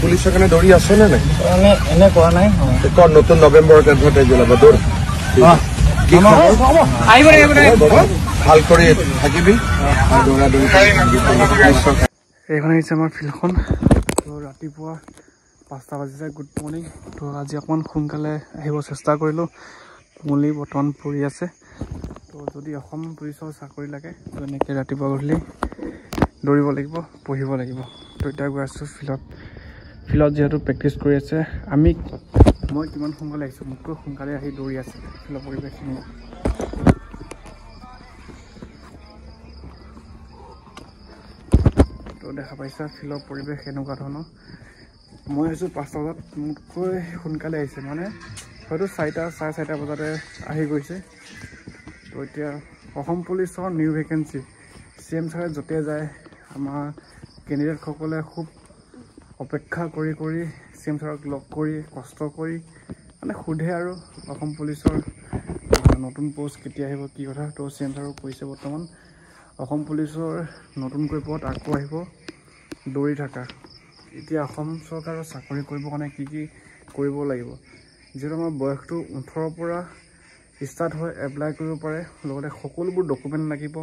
পুলিচৰ কাৰণে দৌৰি আছ নে নাই? এনে কৰা নাই। নতুন নৱেম্বৰত এডভাৰটাইজ ওলাব দৌৰ ভাল কৰি থাকিবি। এইখন আহিছে আমাৰ ফিল্ডখন। তো ৰাতিপুৱা 5টা বাজিছে। Good morning. তো আজি অকণমান সোনকালে আহিব চেষ্টা কৰিলোঁ। কুমলি বৰ্তমান পৰি আছে। তো যদি অসম পুলিচৰ চাকৰি লাগে তো এনেকৈ ৰাতিপুৱা গধূলি দৌৰিব লাগিব, পঢ়িব লাগিব। তো এতিয়া গৈ আছোঁ ফিল্ডত যিহেতু প্ৰেক্টিচ কৰি আছে। মই কিমান সোনকালে আহিছোঁ, মোতকৈ সোনকালে আহি দৌৰি আছে ফিল্ডৰ পৰিৱেশখিনি। তো দেখা পাইছা ফিল্ডৰ পৰিৱেশ এনেকুৱা ধৰণৰ। মই আহিছোঁ 5টা বজাত, মোতকৈ সোনকালে আহিছে, মানে হয়তো 4টা, চাৰে 4টা বজাতে আহি গৈছে। তো এতিয়া অসম পুলিচৰ নিউ ভেকেঞ্চি CM ছাৰে য'তে যায় আমাৰ কেণ্ডিডেটসকলে খুব অপেক্ষা কৰি CM ছাৰক লগ কৰি কষ্ট কৰি মানে সোধে আৰু অসম পুলিচৰ নতুন পোষ্ট কেতিয়া আহিব, কি কথা। তো CM ছাৰক কৈছে বৰ্তমান অসম পুলিচৰ নতুনকৈ পদ আকৌ আহিব, দৌৰি থাকা। এতিয়া অসম চৰকাৰৰ চাকৰি কৰিবৰ কাৰণে কি কৰিব লাগিব, যিহেতু আমাৰ বয়সটো 18ৰ পৰা ষ্টাৰ্ট হয়, এপ্লাই কৰিব পাৰে। লগতে সকলোবোৰ ডকুমেণ্ট লাগিব।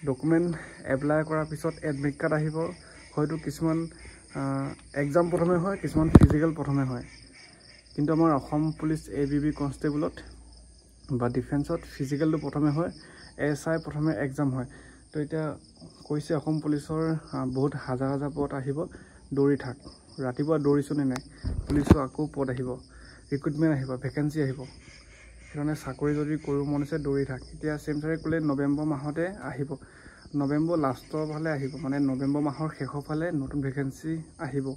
ডকুমেণ্ট এপ্লাই কৰাৰ পিছত এডমিট কাৰ্ড আহিব। হয়তো কিছুমান এক্সাম প্ৰথমে হয়, কিছুমান ফিজিকেল প্ৰথমে হয়। কিন্তু আমাৰ অসম পুলিচ ABB কনষ্টেবলত বা ডিফেন্সত ফিজিকেলটো প্ৰথমে হয়, SI প্ৰথমে এক্সাম হয়। তো এতিয়া কৈছে অসম পুলিচৰ বহুত হাজাৰ পদ আহিব, দৌৰি থাক। ৰাতিপুৱা দৌৰিছোনে নাই, পুলিচৰ আকৌ পদ আহিব, ৰিক্ৰুটমেণ্ট আহিব, ভেকেঞ্চি আহিব। সেইকাৰণে চাকৰি যদি কৰিব মন আছে দৌৰি থাক। এতিয়া CM ছাৰে ক'লে নৱেম্বৰ মাহতে আহিব, নৱেম্বৰ লাষ্টৰ ফালে আহিব, মানে নৱেম্বৰ মাহৰ শেষৰ ফালে নতুন ভেকেঞ্চি আহিব।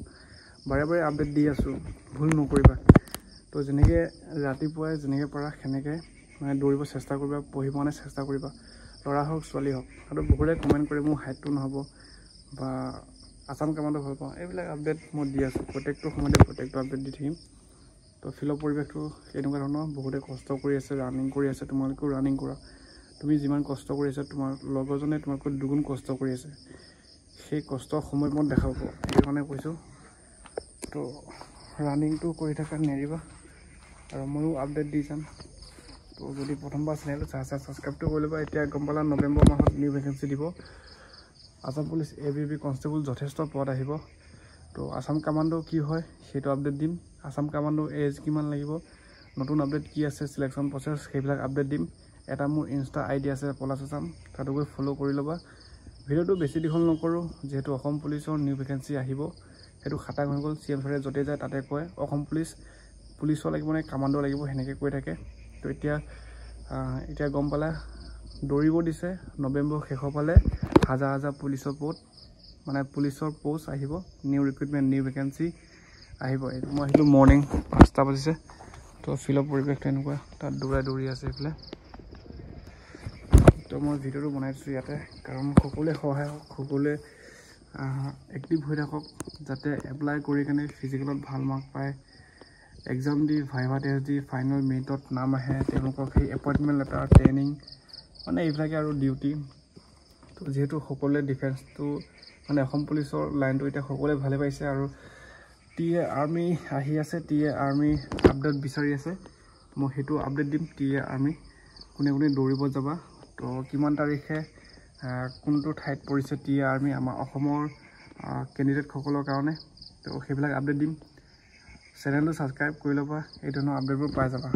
বাৰে আপডেট দি আছোঁ, ভুল নকৰিবা। তো যেনেকৈ ৰাতিপুৱাই যেনেকৈ পাৰা সেনেকৈ মানে দৌৰিব চেষ্টা কৰিবা, পঢ়িব কাৰণে চেষ্টা কৰিবা, ল'ৰা হওক ছোৱালী হওক। আৰু বহুতে কমেণ্ট কৰে মোৰ হাইটটো নহ'ব বা আছাম কামাণ্ডো ভাল পাওঁ, এইবিলাক আপডেট মই দি আছোঁ। প্ৰত্যেকটো সময়তে প্ৰত্যেকটো আপডেট দি থাকিম। তো ফিল্ডৰ পৰিৱেশটো এনেকুৱা ধৰণৰ, বহুতে কষ্ট কৰি আছে, ৰানিং কৰি আছে। তোমালোকেও ৰানিং কৰা। তুমি যিমান কষ্ট কৰি আছা তোমাৰ লগৰজনে তোমাতকৈ দুগুণ কষ্ট কৰি আছে। সেই কষ্টৰ সময়মত দেখাব, সেইকাৰণে কৈছোঁ। তো ৰানিংটো কৰি থকা নেৰিবা, আৰু ময়ো আপডেট দি যাম। তো যদি প্ৰথমবাৰ চেনেলটো ছাবস্ক্ৰাইবটো কৰি ল'বা। এতিয়া গম পালা নৱেম্বৰ মাহত নিউ ভেকেঞ্চি দিব। আছাম পুলিচ ABB কনষ্টেবল যথেষ্ট পদ আহিব। তো আছাম কামাণ্ডো কি হয় সেইটো আপডেট দিম। আছাম কামাণ্ডো এজ কিমান লাগিব, নতুন আপডেট কি আছে, চিলেকশ্যন প্ৰচেছ, সেইবিলাক আপডেট দিম। এটা মোৰ ইনষ্টা ID আছে পলাশ আছাম, তাতো গৈ ফ'ল' কৰি ল'বা। ভিডিঅ'টো বেছি দীঘল নকৰোঁ, যিহেতু অসম পুলিচৰ নিউ ভেকেঞ্চি আহিব, সেইটো খাটাং হৈ গ'ল। CM ছাৰে য'তে যায় তাতে কয় অসম পুলিচৰ লাগিব নে কামাণ্ডো লাগিব, সেনেকৈ কৈ থাকে। তো এতিয়া গম পালা, দৌৰিব দিছে। নৱেম্বৰ শেষৰ ফালে হাজাৰ পুলিচৰ মানে পুলিচৰ পোষ্ট আহিব, নিউ ৰিক্ৰুটমেণ্ট, নিউ ভেকেঞ্চি আহিব। মই আহিলোঁ মৰ্ণিং 5টা বাজিছে। তো ফিল্ডৰ পৰিৱেশটো এনেকুৱা, তাত দৌৰি আছে এইফালে। তো মই ভিডিঅ'টো বনাই দিছোঁ ইয়াতে, কাৰণ সকলোৱে সহায় হওক, সকলোৱে এক্টিভ হৈ থাকক, যাতে এপ্লাই কৰি কেনে ফিজিকেলত ভাল মাৰ্ক পায়, এক্সাম দি ভাইভা টেষ্ট দি ফাইনেল মেৰিটত নাম আহে, তেওঁলোকক সেই এপইণ্টমেণ্ট লেটাৰ, ট্ৰেইনিং, মানে এইবিলাকে আৰু ডিউটি। তো যিহেতু সকলোৱে ডিফেন্সটো মানে অসম পুলিচৰ লাইনটো এতিয়া সকলোৱে ভালে পাইছে, আৰু TA আৰ্মি আহি আছে, TA আৰ্মি আপডেট বিচাৰি আছে। মই সেইটো আপডেট দিম। TA আৰ্মি কোনে দৌৰিব যাবা, তো কিমান তাৰিখে কোনটো ঠাইত পৰিছে TA আৰ্মি আমাৰ অসমৰ কেণ্ডিডেটসকলৰ কাৰণে। তো সেইবিলাক আপডেট দিম। চেনেলটো ছাবস্ক্ৰাইব কৰি ল'বা, এই ধৰণৰ আপডেটবোৰ পাই যাবা।